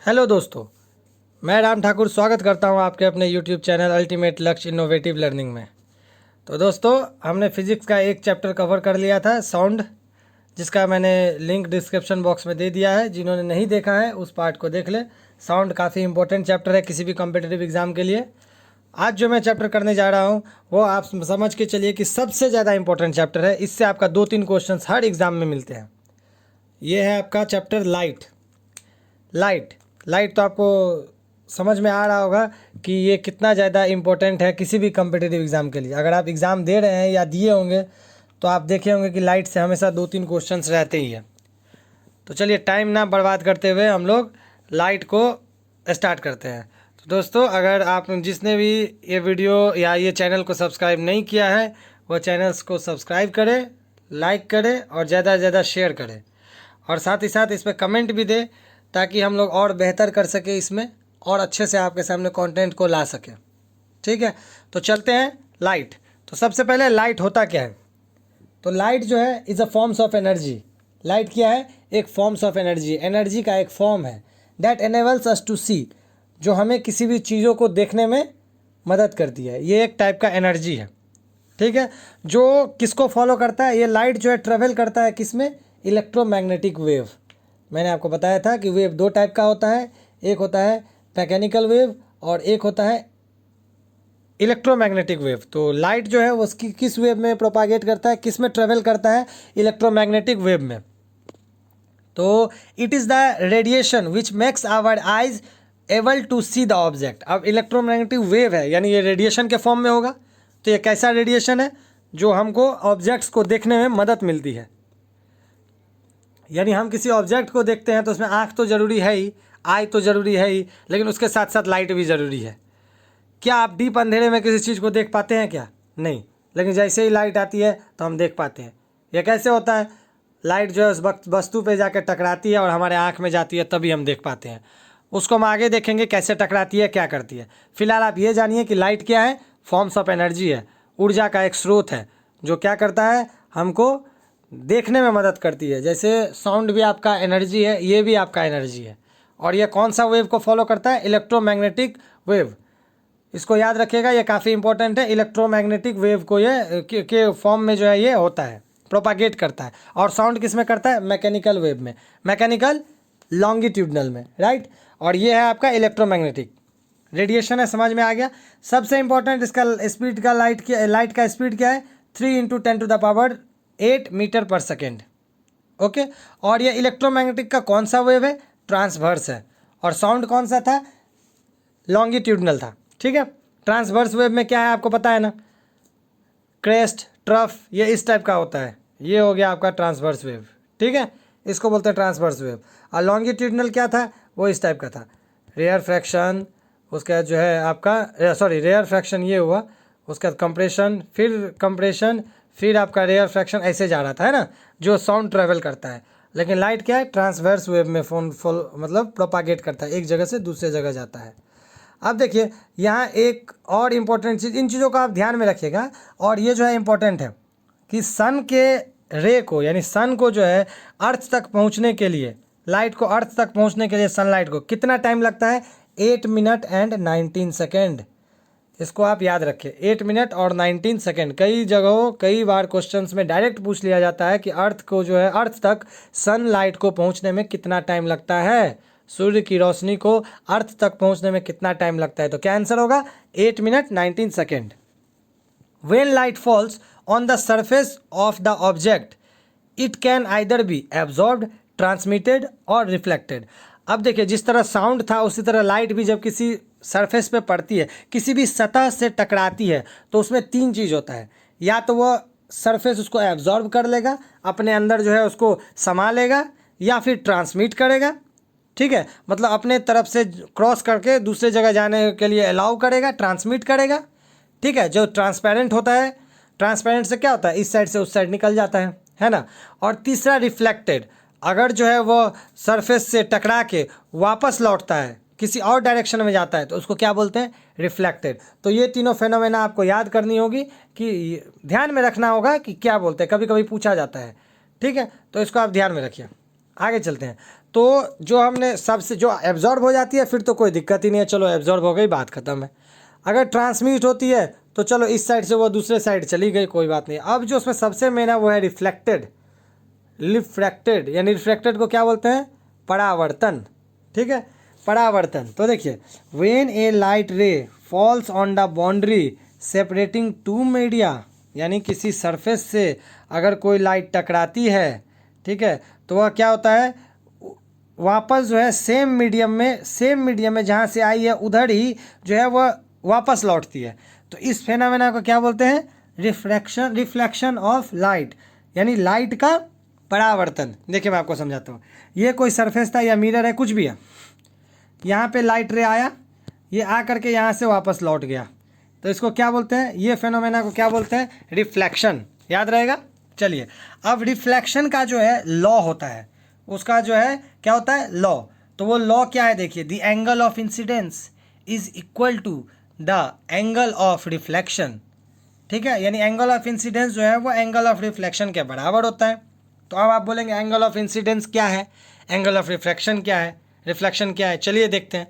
Hello दोस्तों, मैं राम ठाकुर स्वागत करता हूं आपके अपने यूट्यूब चैनल अल्टीमेट लक्ष्य इनोवेटिव लर्निंग में। तो दोस्तों, हमने फिजिक्स का एक चैप्टर कवर कर लिया था, साउंड, जिसका मैंने लिंक डिस्क्रिप्शन बॉक्स में दे दिया है। जिन्होंने नहीं देखा है उस पार्ट को देख ले। साउंड काफ़ी इंपॉर्टेंट चैप्टर है किसी भी कॉम्पिटिटिव एग्ज़ाम के लिए। आज जो मैं चैप्टर करने जा रहा हूँ वो आप समझ के चलिए कि सबसे ज़्यादा इंपॉर्टेंट चैप्टर है। इससे आपका 2-3 क्वेश्चन हर एग्ज़ाम में मिलते हैं। ये है आपका चैप्टर लाइट तो आपको समझ में आ रहा होगा कि ये कितना ज़्यादा इम्पोर्टेंट है किसी भी कम्पिटिटिव एग्ज़ाम के लिए। अगर आप एग्ज़ाम दे रहे हैं या दिए होंगे तो आप देखे होंगे कि लाइट से हमेशा 2-3 क्वेश्चंस रहते ही हैं। तो चलिए टाइम ना बर्बाद करते हुए हम लोग लाइट को स्टार्ट करते हैं। तो दोस्तों, अगर आप जिसने भी ये वीडियो या ये चैनल को सब्सक्राइब नहीं किया है वह चैनल्स को सब्सक्राइब करें, लाइक करें और ज़्यादा से ज़्यादा शेयर करें, और साथ ही साथ इस पर कमेंट भी दें ताकि हम लोग और बेहतर कर सके इसमें और अच्छे से आपके सामने कंटेंट को ला सके। ठीक है, तो चलते हैं लाइट। तो सबसे पहले लाइट होता क्या है? तो लाइट जो है is a forms of energy. Light क्या है? एक फॉर्म्स ऑफ एनर्जी, एनर्जी का एक फॉर्म है। दैट एनेबल्स अस टू सी, जो हमें किसी भी चीज़ों को देखने में मदद करती है। ये एक टाइप का एनर्जी है। ठीक है, जो किसको फॉलो करता है? ये लाइट जो है ट्रेवल करता है किस में? Electromagnetic wave. मैंने आपको बताया था कि वेव 2 टाइप का होता है, एक होता है मैकेनिकल वेव और एक होता है इलेक्ट्रोमैग्नेटिक वेव। तो लाइट जो है वो किस वेव में प्रोपागेट करता है, किस में ट्रेवल करता है? इलेक्ट्रोमैग्नेटिक वेव में। तो it is the radiation which makes our eyes able to see the object. अब इलेक्ट्रोमैग्नेटिक वेव है यानी ये रेडिएशन के फॉर्म में होगा। तो ये कैसा रेडिएशन है? जो हमको ऑब्जेक्ट्स को देखने में मदद मिलती है। यानी हम किसी ऑब्जेक्ट को देखते हैं तो उसमें आँख तो ज़रूरी है ही, आई तो ज़रूरी है ही, लेकिन उसके साथ साथ लाइट भी ज़रूरी है। क्या आप डीप अंधेरे में किसी चीज़ को देख पाते हैं? क्या नहीं, लेकिन जैसे ही लाइट आती है तो हम देख पाते हैं। यह कैसे होता है? लाइट जो है उस वस्तु पे जाकर टकराती है और हमारे आँख में जाती है, तभी हम देख पाते हैं। उसको हम आगे देखेंगे कैसे टकराती है, क्या करती है। फिलहाल आप ये जानिए कि लाइट क्या है? फॉर्म्स ऑफ एनर्जी है, ऊर्जा का एक स्रोत है जो क्या करता है? हमको देखने में मदद करती है। जैसे साउंड भी आपका एनर्जी है, ये भी आपका एनर्जी है। और ये कौन सा वेव को फॉलो करता है? Electromagnetic wave. इसको याद रखिएगा, ये काफ़ी इंपॉर्टेंट है। इलेक्ट्रोमैग्नेटिक वेव को ये के फॉर्म में जो है ये होता है, प्रोपागेट करता है। और साउंड किस में करता है? मैकेनिकल वेव में, मैकेनिकल लॉन्गिट्यूडनल में, राइट। और ये है आपका इलेक्ट्रोमैग्नेटिक रेडिएशन है। समझ में आ गया? सबसे इंपॉर्टेंट इसका स्पीड का लाइट का स्पीड क्या है? 3 × 10⁸ मीटर पर सेकेंड। ओके, और ये इलेक्ट्रोमैग्नेटिक का कौन सा वेव है? ट्रांसवर्स है। और साउंड कौन सा था? लॉन्गिट्यूडनल था। ठीक है, ट्रांसवर्स वेव में क्या है आपको पता है ना? क्रेस्ट, ट्रफ, ये इस टाइप का होता है। ये हो गया आपका ट्रांसवर्स वेव। ठीक है, इसको बोलते हैं ट्रांसवर्स वेव। और लॉन्गिट्यूडनल क्या था? वो इस टाइप का था, रेयर फ्रैक्शन। उसके बाद जो है आपका रेयर फ्रैक्शन ये हुआ, उसके बाद कंप्रेशन, फिर आपका रेयर फ्रैक्शन, ऐसे जा रहा था, है ना, जो साउंड ट्रेवल करता है। लेकिन लाइट क्या है? ट्रांसवर्स वेव में मतलब प्रोपागेट करता है, एक जगह से दूसरे जगह जाता है। अब देखिए यहाँ एक और इम्पोर्टेंट चीज़, इन चीज़ों को आप ध्यान में रखिएगा। और ये जो है इम्पोर्टेंट है कि सन के रे को, यानी सन को जो है अर्थ तक पहुँचने के लिए, लाइट को अर्थ तक पहुँचने के लिए सनलाइट को कितना टाइम लगता है? 8 मिनट एंड 19 सेकेंड। इसको आप याद रखें, 8 मिनट और 19 सेकेंड। कई जगहों कई बार क्वेश्चंस में डायरेक्ट पूछ लिया जाता है कि अर्थ को जो है अर्थ तक सनलाइट को पहुंचने में कितना टाइम लगता है, सूर्य की रोशनी को अर्थ तक पहुंचने में कितना टाइम लगता है। तो क्या आंसर होगा? 8 minute 19 second. When light falls on the surface of the object it can either be absorbed, transmitted और रिफ्लेक्टेड। अब देखिए, जिस तरह साउंड था उसी तरह लाइट भी जब किसी सरफेस पे पड़ती है, किसी भी सतह से टकराती है, तो उसमें 3 चीज़ होता है। या तो वह सरफेस उसको एब्जॉर्ब कर लेगा, अपने अंदर जो है उसको समा लेगा, या फिर ट्रांसमिट करेगा। ठीक है, मतलब अपने तरफ से क्रॉस करके दूसरे जगह जाने के लिए अलाउ करेगा, ट्रांसमिट करेगा। ठीक है, जो ट्रांसपेरेंट होता है, ट्रांसपेरेंट से क्या होता है? इस साइड से उस साइड निकल जाता है ना। और तीसरा रिफ्लेक्टेड, अगर जो है वो सरफेस से टकरा के वापस लौटता है, किसी और डायरेक्शन में जाता है, तो उसको क्या बोलते हैं? रिफ्लेक्टेड। तो ये तीनों फेनोमेना आपको याद करनी होगी, कि ध्यान में रखना होगा कि क्या बोलते हैं, कभी कभी पूछा जाता है। ठीक है, तो इसको आप ध्यान में रखिए। आगे चलते हैं। तो जो हमने सबसे जो एब्जॉर्ब हो जाती है फिर तो कोई दिक्कत ही नहीं है, चलो एब्जॉर्ब हो गई, बात खत्म है। अगर ट्रांसमिट होती है तो चलो इस साइड से वो दूसरे साइड चली गई, कोई बात नहीं। अब जो उसमें सबसे मेन है वो है रिफ्लेक्टेड। रिफ्रैक्टेड यानी रिफ्लेक्टेड को क्या बोलते हैं? परावर्तन। ठीक है, परावर्तन। तो देखिए, when a light ray falls on the boundary separating two media, यानी किसी सरफेस से अगर कोई लाइट टकराती है, ठीक है, तो वह क्या होता है, वापस जो है सेम मीडियम में जहाँ से आई है उधर ही जो है वह वापस लौटती है। तो इस फेनामेना को क्या बोलते हैं? रिफ्लेक्शन ऑफ लाइट, यानी लाइट का परावर्तन। देखिए मैं आपको समझाता हूँ। ये कोई सरफेस था या मिरर है, कुछ भी है, यहाँ पे लाइट रे आया, ये आ करके यहाँ से वापस लौट गया, तो इसको क्या बोलते हैं? ये फेनोमेना को क्या बोलते हैं? रिफ्लेक्शन। याद रहेगा। चलिए, अब रिफ्लेक्शन का जो है लॉ होता है, उसका जो है क्या होता है? लॉ। तो वो लॉ क्या है? देखिए, the angle of incidence is equal to the angle of reflection. ठीक है, यानी एंगल ऑफ इंसिडेंस जो है वो एंगल ऑफ रिफ्लेक्शन के बराबर होता है। तो अब आप बोलेंगे एंगल ऑफ इंसिडेंस क्या है, एंगल ऑफ रिफ्लेक्शन क्या है, रिफ्लेक्शन क्या है? चलिए देखते हैं।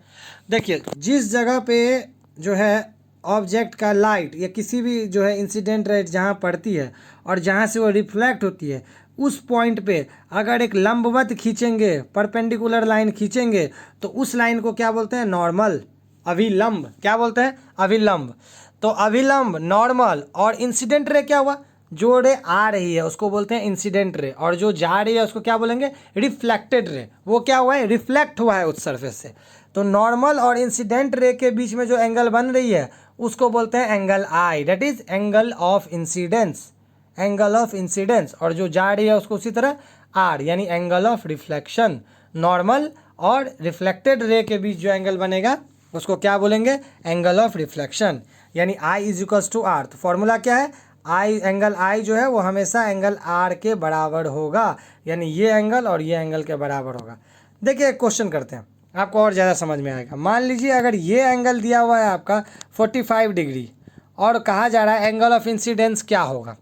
देखिए, जिस जगह पे जो है ऑब्जेक्ट का लाइट या किसी भी जो है इंसिडेंट रेट जहाँ पड़ती है और जहाँ से वो रिफ्लेक्ट होती है, उस पॉइंट पे अगर एक लंबवत खींचेंगे, परपेंडिकुलर लाइन खींचेंगे, तो उस लाइन को क्या बोलते हैं? नॉर्मल, अभिलंब। क्या बोलते हैं? अभिलंब। तो अभिलंब, नॉर्मल और इंसिडेंट रे क्या हुआ? जो रे आ रही है उसको बोलते हैं इंसिडेंट रे, और जो जा रही है उसको क्या बोलेंगे? Reflected ray. वो क्या हुआ है? रिफ्लेक्ट हुआ है उस सरफेस से। तो नॉर्मल और इंसिडेंट रे के बीच में जो एंगल बन रही है उसको बोलते हैं angle I, that is angle of incidence. Angle of incidence. और जो जा रही है उसको उसी तरह आर, यानी एंगल ऑफ रिफ्लेक्शन। नॉर्मल और रिफ्लेक्टेड रे के बीच जो एंगल बनेगा उसको क्या बोलेंगे? एंगल ऑफ रिफ्लेक्शन, यानी आई इज इक्वल्स टू आर। तो फॉर्मूला क्या है? आई, एंगल आई जो है वो हमेशा एंगल आर के बराबर होगा, यानी ये एंगल और ये एंगल के बराबर होगा। देखिए, एक क्वेश्चन करते हैं, आपको और ज़्यादा समझ में आएगा। मान लीजिए अगर ये एंगल दिया हुआ है आपका 45 डिग्री और कहा जा रहा है एंगल ऑफ इंसिडेंस क्या होगा,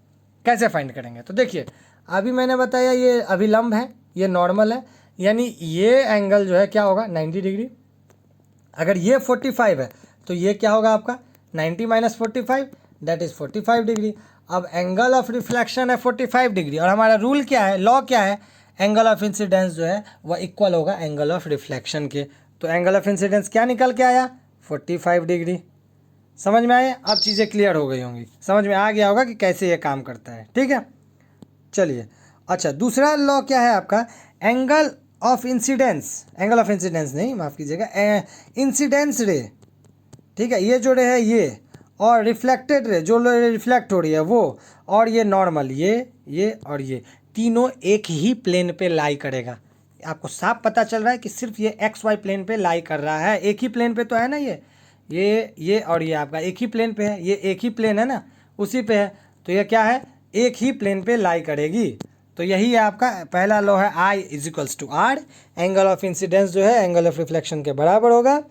कैसे फाइंड करेंगे? तो देखिए, अभी मैंने बताया ये अभिलंब है, ये नॉर्मल है, यानी ये एंगल जो है क्या होगा? 90 डिग्री। अगर ये 45 है तो ये क्या होगा आपका? 90 माइनस 45, दैट इज 45 डिग्री। अब एंगल ऑफ रिफ्लेक्शन है 45 डिग्री, और हमारा रूल क्या है, लॉ क्या है? एंगल ऑफ इंसिडेंस जो है वह इक्वल होगा एंगल ऑफ रिफ्लेक्शन के। तो एंगल ऑफ इंसिडेंस क्या निकल के आया? 45 डिग्री। समझ में आया? अब चीज़ें क्लियर हो गई होंगी, समझ में आ गया होगा कि कैसे ये काम करता है। ठीक है, चलिए। अच्छा, दूसरा लॉ क्या है आपका? Angle of incidence, angle of incidence नहीं, माफ़ कीजिएगा, इंसिडेंस रे। ठीक है, ये जो रे है ये, और रिफ्लेक्टेड रे जो रिफ्लेक्ट हो रही है वो, और ये नॉर्मल, ये और ये तीनों एक ही प्लेन पे लाई करेगा। आपको साफ पता चल रहा है कि सिर्फ ये एक्स वाई प्लेन पे लाई कर रहा है, एक ही प्लेन पे तो है ना, ये और ये आपका एक ही प्लेन पे है, ये एक ही प्लेन है ना, उसी पे है। तो ये क्या है? एक ही प्लेन पे लाई करेगी। तो यही है आपका पहला लॉ है, I is equals to R. Angle of incidence जो है एंगल ऑफ रिफ्लेक्शन के बराबर होगा।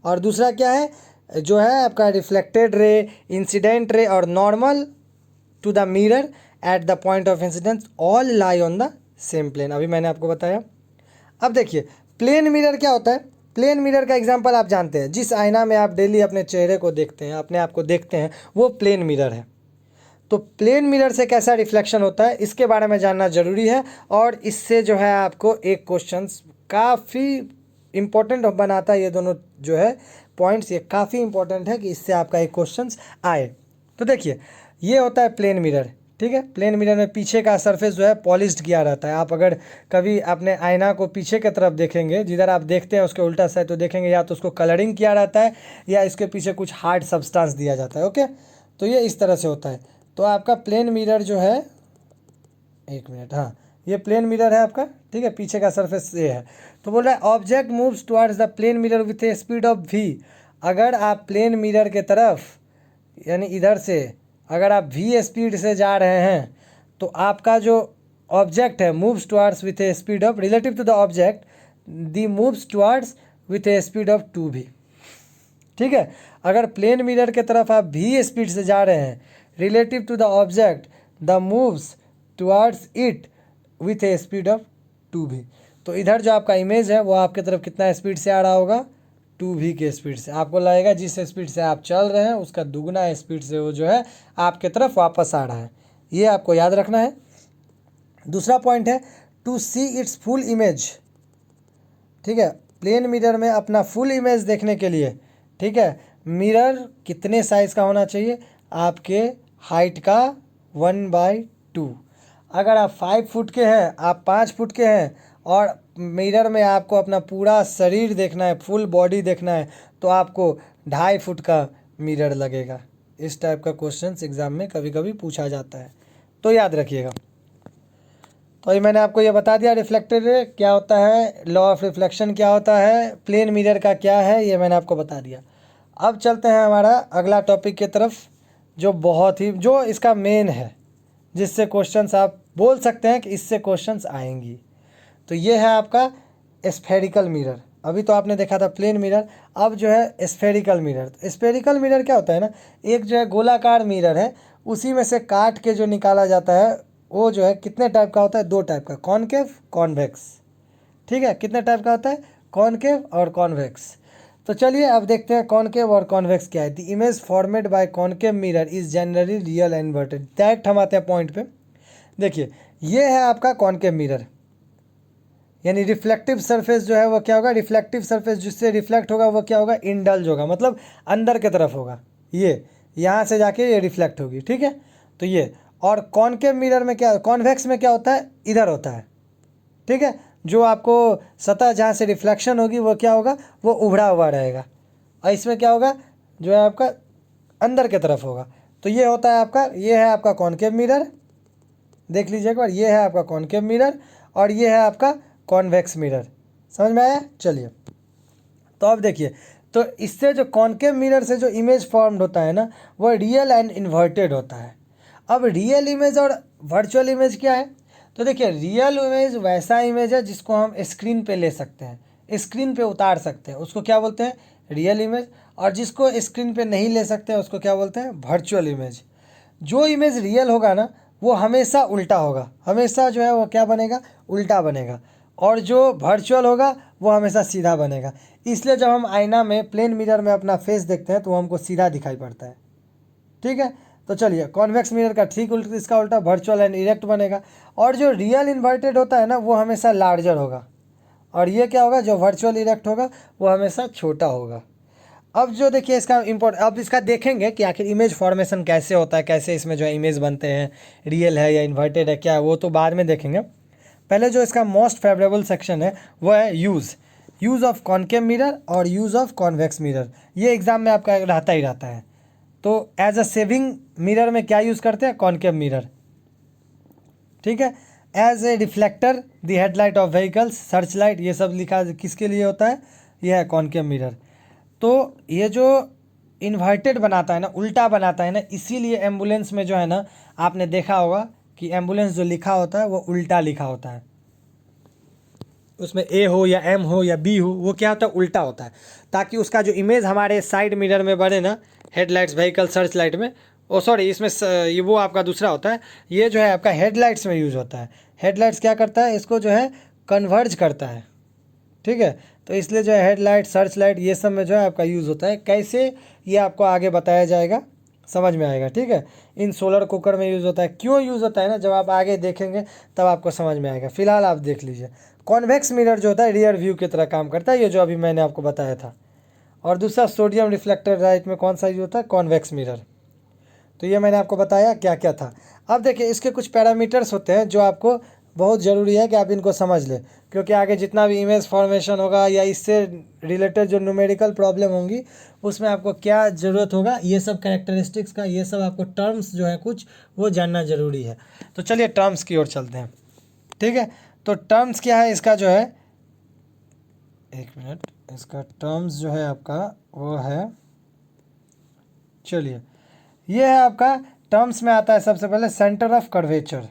और दूसरा क्या है जो है आपका? रिफ्लेक्टेड रे, इंसिडेंट रे और normal to the mirror at the point of incidence all lie on the same plane. अभी मैंने आपको बताया। अब देखिए, प्लेन मिरर क्या होता है? प्लेन मिरर का एग्जांपल आप जानते हैं, जिस आईना में आप डेली अपने चेहरे को देखते हैं, अपने आप को देखते हैं, वो प्लेन मिरर है। तो प्लेन मिरर से कैसा रिफ्लेक्शन होता है इसके बारे में जानना जरूरी है, और इससे जो है आपको एक क्वेश्चन काफ़ी इम्पोर्टेंट बनाता है। ये दोनों जो है पॉइंट्स, ये काफ़ी इंपॉर्टेंट है कि इससे आपका एक क्वेश्चन आए। तो देखिए, ये होता है प्लेन मिरर। ठीक है, प्लेन मिरर में पीछे का सरफेस जो है पॉलिश्ड किया रहता है। आप अगर कभी अपने आईना को पीछे की तरफ देखेंगे, जिधर आप देखते हैं उसके उल्टा साइड, तो देखेंगे या तो उसको कलरिंग किया रहता है या इसके पीछे कुछ हार्ड सब्सटेंस दिया जाता है। ओके, तो ये इस तरह से होता है। तो आपका प्लेन मिरर जो है, एक मिनट, हाँ, ये प्लेन मिरर है आपका। ठीक है, पीछे का सरफेस ये है। तो बोल रहा है object moves towards the plane mirror with a speed of v। अगर आप प्लेन मिरर के तरफ, यानी इधर से अगर आप v स्पीड से जा रहे हैं, तो आपका जो ऑब्जेक्ट है moves towards with a speed of, relative to the object the moves towards with a speed of 2v। ठीक है, अगर प्लेन मिरर के तरफ आप v स्पीड से जा रहे हैं, relative to the object the moves towards it with a speed of 2v। तो इधर जो आपका इमेज है वो आपकी तरफ कितना स्पीड से आ रहा होगा, 2v के स्पीड से। आपको लगेगा जिस स्पीड से आप चल रहे हैं उसका दुगना स्पीड से वो जो है आपके तरफ वापस आ रहा है। ये आपको याद रखना है। दूसरा पॉइंट है to see its full image, ठीक है, प्लेन मिरर में अपना फुल इमेज देखने के लिए, ठीक है, मिरर कितने साइज़ का होना चाहिए, आपके हाइट का 1/2। अगर आप 5 फुट के हैं, आप 5 फुट के हैं और मिरर में आपको अपना पूरा शरीर देखना है, फुल बॉडी देखना है, तो आपको 2.5 फुट का मिरर लगेगा। इस टाइप का क्वेश्चंस एग्ज़ाम में कभी कभी पूछा जाता है, तो याद रखिएगा। तो ये मैंने आपको ये बता दिया रिफ्लेक्टेड रे क्या होता है, लॉ ऑफ रिफ्लेक्शन क्या होता है, प्लेन मिरर का क्या है, ये मैंने आपको बता दिया। अब चलते हैं हमारा अगला टॉपिक की तरफ, जो बहुत ही जो इसका मेन है, जिससे क्वेश्चंस आप बोल सकते हैं कि इससे क्वेश्चंस आएंगी। तो ये है आपका स्फेरिकल मिरर। अभी तो आपने देखा था प्लेन मिरर, अब जो है स्फेरिकल मिरर। तो स्फेरिकल मिरर क्या होता है ना, एक जो है गोलाकार मिरर है, उसी में से काट के जो निकाला जाता है वो जो है कितने टाइप का होता है, 2 टाइप का, कॉनकेव कॉन्वेक्स। ठीक है, कितने टाइप का होता है, कॉनकेव और कॉन्वेक्स। तो चलिए अब देखते हैं कॉनकेव और कॉन्वेक्स क्या है। The image formed by concave mirror is generally real and inverted. Direct हम आते हैं पॉइंट पे। देखिए ये है आपका कॉनकेव मिरर, यानी रिफ्लेक्टिव सरफेस जो है वो क्या होगा, रिफ्लेक्टिव सरफेस जिससे रिफ्लेक्ट होगा वो क्या होगा, इंडल्ज होगा, मतलब अंदर की तरफ होगा। ये यहाँ से जाके ये रिफ्लेक्ट होगी, ठीक है। तो ये, और कॉनकेव मिरर में क्या, कॉन्वेक्स में क्या होता है, इधर होता है, ठीक है। जो आपको सतह जहाँ से रिफ्लेक्शन होगी वो क्या होगा, वो उभरा हुआ रहेगा, और इसमें क्या होगा, जो है आपका अंदर की तरफ होगा। तो ये होता है आपका, ये है आपका कॉनकेव मिरर, देख लीजिए एक बार, ये है आपका कॉनकेव मिरर और ये है आपका कॉन्वेक्स मिरर। समझ में आया। चलिए तो अब देखिए, तो इससे जो कॉनकेव मिरर से जो इमेज फॉर्म्ड होता है ना, वो रियल एंड इन्वर्टेड होता है। अब रियल इमेज और वर्चुअल इमेज क्या है, तो देखिए रियल इमेज वैसा इमेज है जिसको हम स्क्रीन पे ले सकते हैं, स्क्रीन पे उतार सकते हैं, उसको क्या बोलते हैं, रियल इमेज। और जिसको स्क्रीन पे नहीं ले सकते हैं उसको क्या बोलते हैं, वर्चुअल इमेज। जो इमेज रियल होगा ना वो हमेशा उल्टा होगा, हमेशा जो है वो क्या बनेगा, उल्टा बनेगा। और जो वर्चुअल होगा वो हमेशा सीधा बनेगा। इसलिए जब हम आईना में, प्लेन मिरर में अपना फेस देखते हैं तो हमको सीधा दिखाई पड़ता है, ठीक है। तो चलिए कॉन्वेक्स मिरर का ठीक उल्टा, इसका उल्टा वर्चुअल एंड इरेक्ट बनेगा। और जो रियल इन्वर्टेड होता है ना वो हमेशा लार्जर होगा, और ये क्या होगा, जो वर्चुअल इरेक्ट होगा वो हमेशा छोटा होगा। अब जो देखिए इसका अब इसका देखेंगे कि आखिर इमेज फॉर्मेशन कैसे होता है, कैसे इसमें जो है इमेज बनते हैं, रियल है या इन्वर्टेड है क्या है, वो तो बाद में देखेंगे। पहले जो इसका मोस्ट फेवरेबल सेक्शन है वो है यूज़ ऑफ कॉनकेव मिरर और यूज़ ऑफ कॉन्वेक्स मिरर। ये एग्जाम में आपका रहता ही रहता है। तो एज अ सेविंग मिरर में क्या यूज़ करते हैं, कॉनकेव मिरर, ठीक है। As a reflector the headlight of vehicles, search light, ये सब लिखा किसके लिए होता है, यह है कॉनकेव मिरर। तो ये जो इन्वर्टेड बनाता है ना, उल्टा बनाता है ना, इसीलिए एम्बुलेंस में जो है ना आपने देखा होगा कि एम्बुलेंस जो लिखा होता है वो उल्टा लिखा होता है, उसमें ए हो या एम हो या बी हो, वो क्या होता है, उल्टा होता है, ताकि उसका जो इमेज हमारे साइड मिरर में बने ना, हेडलाइट्स व्हीकल सर्च लाइट में, ओ सॉरी इसमें ये वो आपका दूसरा होता है, ये जो है आपका हेडलाइट्स में यूज़ होता है। हेडलाइट्स क्या करता है, इसको जो है कन्वर्ज करता है, ठीक है। तो इसलिए जो है हेडलाइट, सर्च लाइट, ये सब में जो है आपका यूज़ होता है। कैसे, ये आपको आगे बताया जाएगा, समझ में आएगा, ठीक है। इन सोलर कुकर में यूज़ होता है, क्यों यूज़ होता है ना, जब आप आगे देखेंगे तब आपको समझ में आएगा। फिलहाल आप देख लीजिए, कॉन्वेक्स मिरर जो होता है रियर व्यू की तरह काम करता है, ये जो अभी मैंने आपको बताया था। और दूसरा सोडियम रिफ्लेक्टर लाइट में कौन सा यूज होता है, कॉन्वेक्स मिरर। तो ये मैंने आपको बताया क्या क्या था। अब देखिए इसके कुछ पैरामीटर्स होते हैं जो आपको बहुत ज़रूरी है कि आप इनको समझ लें, क्योंकि आगे जितना भी इमेज फॉर्मेशन होगा या इससे रिलेटेड जो न्यूमेरिकल प्रॉब्लम होंगी उसमें आपको क्या ज़रूरत होगा, ये सब कैरेक्टरिस्टिक्स का, ये सब आपको टर्म्स जो है कुछ वो जानना ज़रूरी है। तो चलिए टर्म्स की ओर चलते हैं, ठीक है। तो टर्म्स क्या है इसका, जो है एक मिनट, इसका टर्म्स जो है आपका वो है, चलिए ये है आपका टर्म्स में आता है सबसे पहले centre of curvature.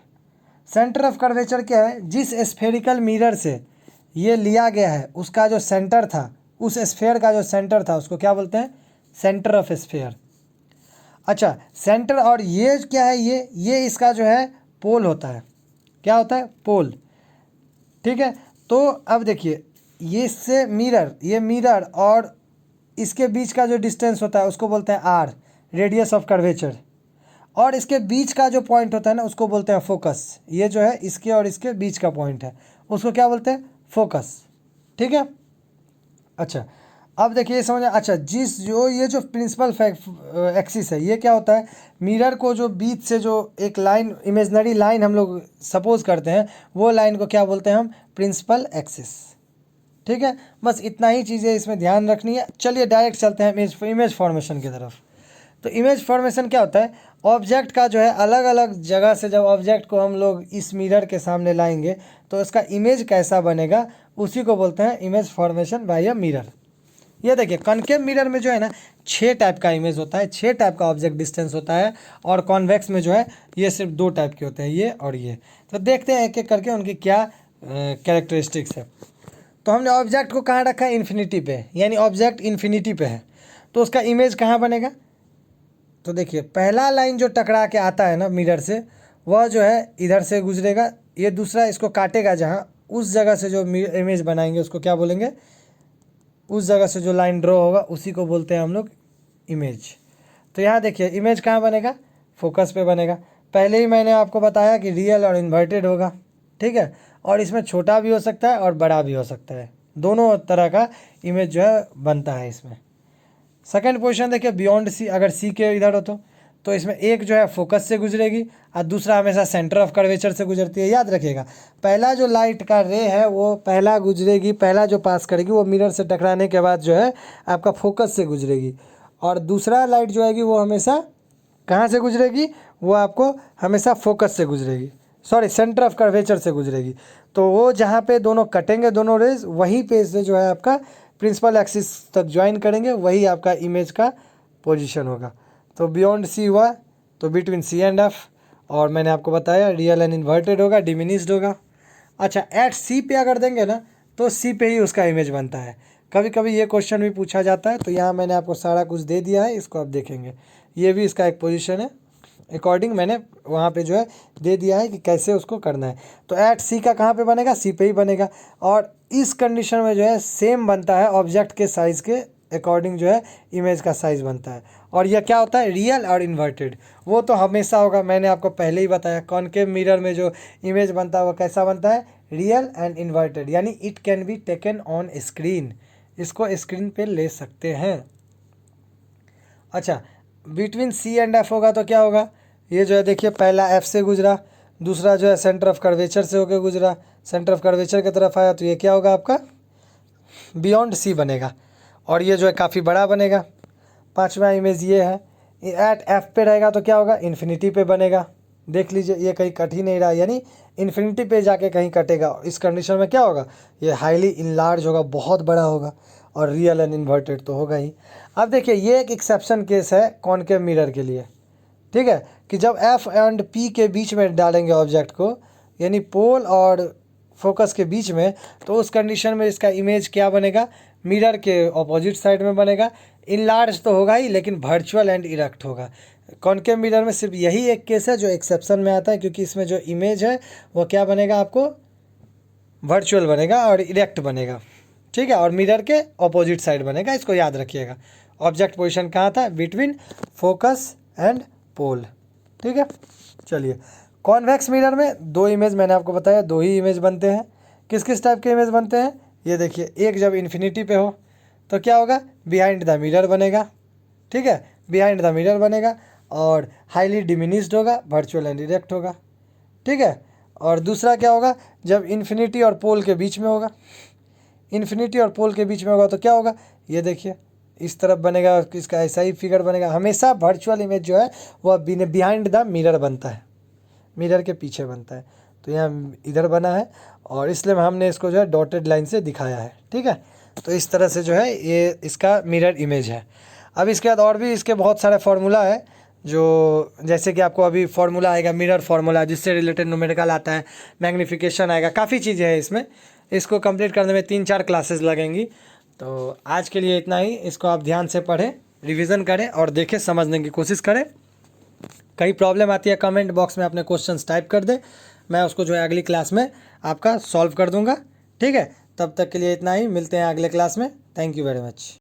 Centre of curvature क्या है, जिस स्फेरिकल मिरर से ये लिया गया है उसका जो सेंटर था, उस स्फेयर का जो सेंटर था उसको क्या बोलते हैं, सेंटर ऑफ स्फेयर। अच्छा सेंटर, और ये क्या है, ये इसका जो है पोल होता है, क्या होता है, पोल, ठीक है। तो अब देखिए ये इससे मिरर, ये मिरर और इसके बीच का जो डिस्टेंस होता है उसको बोलते हैं आर, रेडियस ऑफ कर्वेचर, और इसके बीच का जो पॉइंट होता है ना उसको बोलते हैं फोकस। ये जो है इसके और इसके बीच का पॉइंट है उसको क्या बोलते हैं, फोकस। ठीक है। अच्छा अब देखिए ये समझ, अच्छा जिस जो ये जो प्रिंसिपल एक्सिस है ये क्या होता है, मिरर को जो बीच से जो एक लाइन, इमेजनरी लाइन हम लोग सपोज करते हैं, वो लाइन को क्या बोलते हैं हम, प्रिंसिपल एक्सिस। ठीक है, बस इतना ही चीज़ें इसमें ध्यान रखनी है। चलिए डायरेक्ट चलते हैं इमेज फॉर्मेशन की तरफ। तो इमेज फॉर्मेशन क्या होता है, ऑब्जेक्ट का जो है अलग अलग जगह से जब ऑब्जेक्ट को हम लोग इस मिरर के सामने लाएंगे तो उसका इमेज कैसा बनेगा, उसी को बोलते हैं image formation by a mirror. ये देखिए कॉनकेव मिरर में जो है ना 6 टाइप का इमेज होता है, 6 टाइप का ऑब्जेक्ट डिस्टेंस होता है, और कॉन्वेक्स में जो है ये सिर्फ 2 टाइप के होते हैं, ये और ये। तो देखते हैं एक एक करके उनकी क्या कैरेक्टरिस्टिक्स है। तो हमने ऑब्जेक्ट को कहाँ रखा है, इन्फिनिटी पे, यानी ऑब्जेक्ट इन्फिनिटी पे है, तो उसका इमेज कहाँ बनेगा। तो देखिए पहला लाइन जो टकरा के आता है ना मिरर से, वह जो है इधर से गुजरेगा, ये दूसरा इसको काटेगा जहाँ, उस जगह से जो इमेज बनाएंगे उसको क्या बोलेंगे, उस जगह से जो लाइन ड्रॉ होगा उसी को बोलते हैं हम लोग इमेज। तो यहाँ देखिए इमेज कहाँ बनेगा, फोकस पे बनेगा। पहले ही मैंने आपको बताया कि रियल और इन्वर्टेड होगा। ठीक है, और इसमें छोटा भी हो सकता है और बड़ा भी हो सकता है, दोनों तरह का इमेज जो है बनता है इसमें। सेकंड पोजीशन देखिए बियॉन्ड सी, अगर सी के इधर हो तो इसमें एक जो है फोकस से गुजरेगी और दूसरा हमेशा सेंटर ऑफ कर्वेचर से गुजरती है। याद रखिएगा पहला जो लाइट का रे है वो पहला गुजरेगी, पहला जो पास करेगी वो मिरर से टकराने के बाद जो है आपका फोकस से गुजरेगी, और दूसरा लाइट जो आएगी वो हमेशा कहाँ से गुजरेगी, वो आपको हमेशा फोकस से गुजरेगी, सॉरी सेंटर ऑफ कर्वेचर से गुजरेगी। तो वो जहाँ पे दोनों कटेंगे दोनों रेज, वहीं पे से जो है आपका प्रिंसिपल एक्सिस तक ज्वाइन करेंगे, वही आपका इमेज का पोजीशन होगा। तो बियॉन्ड सी हुआ तो बिटवीन सी एंड एफ, और मैंने आपको बताया रियल एंड इन्वर्टेड होगा, डिमिनिस्ड होगा। अच्छा एट सी पे अगर देंगे ना तो सी पे ही उसका इमेज बनता है। कभी कभी ये क्वेश्चन भी पूछा जाता है, तो यहाँ मैंने आपको सारा कुछ दे दिया है, इसको आप देखेंगे, ये भी इसका एक पोजीशन है, अकॉर्डिंग मैंने वहाँ पे जो है दे दिया है कि कैसे उसको करना है। तो एट सी का कहाँ पे बनेगा, सी पे ही बनेगा, और इस कंडीशन में जो है सेम बनता है ऑब्जेक्ट के साइज़ के अकॉर्डिंग जो है इमेज का साइज़ बनता है। और यह क्या होता है, रियल और इन्वर्टेड, वो तो हमेशा होगा, मैंने आपको पहले ही बताया कॉनकेव मिरर में जो इमेज बनता है वो कैसा बनता है, रियल एंड इन्वर्टेड, यानी it can be taken on screen, इसको स्क्रीन पे ले सकते हैं। अच्छा बिटवीन सी एंड एफ होगा तो क्या होगा, ये जो है देखिए पहला एफ से गुजरा, दूसरा जो है सेंटर ऑफ कर्वेचर से होकर गुजरा, सेंटर ऑफ कर्वेचर की तरफ आया तो ये क्या होगा आपका बियॉन्ड सी बनेगा, और ये जो है काफ़ी बड़ा बनेगा। पांचवा इमेज ये है, एट एफ पे रहेगा तो क्या होगा, इन्फिनिटी पे बनेगा। देख लीजिए ये कहीं कट ही नहीं रहा, यानी इन्फिनिटी पे जाके कहीं कटेगा। इस कंडीशन में क्या होगा, ये हाईली इनलार्ज होगा, बहुत बड़ा होगा, और रियल एंड इन्वर्टेड तो होगा ही। अब देखिए ये एक एक्सेप्शन केस है कॉनकेव मिरर के लिए, ठीक है, कि जब एफ एंड पी के बीच में डालेंगे ऑब्जेक्ट को, यानी पोल और फोकस के बीच में, तो उस कंडीशन में इसका इमेज क्या बनेगा, मिरर के ऑपोजिट साइड में बनेगा। इनलार्ज तो होगा ही, लेकिन वर्चुअल एंड इरेक्ट होगा। कॉनकेव मिरर में सिर्फ यही एक केस है जो एक्सेप्शन में आता है, क्योंकि इसमें जो इमेज है वो क्या बनेगा, आपको वर्चुअल बनेगा और इरेक्ट बनेगा। ठीक है, और मिरर के ऑपोजिट साइड बनेगा, इसको याद रखिएगा। ऑब्जेक्ट पोजीशन कहाँ था, बिटवीन फोकस एंड पोल। ठीक है, चलिए कॉन्वेक्स मिरर में 2 इमेज मैंने आपको बताया, 2 ही इमेज बनते हैं। किस किस टाइप के इमेज बनते हैं, ये देखिए, एक जब इन्फिनिटी पे हो तो क्या होगा, बिहाइंड द मिरर बनेगा। ठीक है, बिहाइंड द मिरर बनेगा, और हाईली डिमिनिस्ड होगा, वर्चुअल एंड इरेक्ट होगा। ठीक है, और दूसरा क्या होगा, जब इन्फिनिटी और पोल के बीच में होगा, इन्फिनिटी और पोल के बीच में होगा तो क्या होगा, ये देखिए इस तरफ बनेगा, इसका ऐसा ही फिगर बनेगा। हमेशा वर्चुअल इमेज जो है वह बिहाइंड द मिरर बनता है, मिरर के पीछे बनता है। तो यहाँ इधर बना है, और इसलिए हमने इसको जो है डॉटेड लाइन से दिखाया है। ठीक है, तो इस तरह से जो है ये इसका मिरर इमेज है। अब इसके बाद और भी इसके बहुत सारे फार्मूला है, जो जैसे कि आपको अभी फार्मूला आएगा मिरर फार्मूला, जिससे रिलेटेड न्यूमेरिकल आता है, मैग्नीफिकेशन आएगा, काफ़ी चीज़ें हैं इसमें। इसको कंप्लीट करने में 3-4 क्लासेस लगेंगी। तो आज के लिए इतना ही, इसको आप ध्यान से पढ़ें, रिवीजन करें और देखें, समझने की कोशिश करें। कहीं प्रॉब्लम आती है कमेंट बॉक्स में अपने क्वेश्चंस टाइप कर दें, मैं उसको जो है अगली क्लास में आपका सॉल्व कर दूंगा। ठीक है, तब तक के लिए इतना ही, मिलते हैं अगले क्लास में। Thank you very much.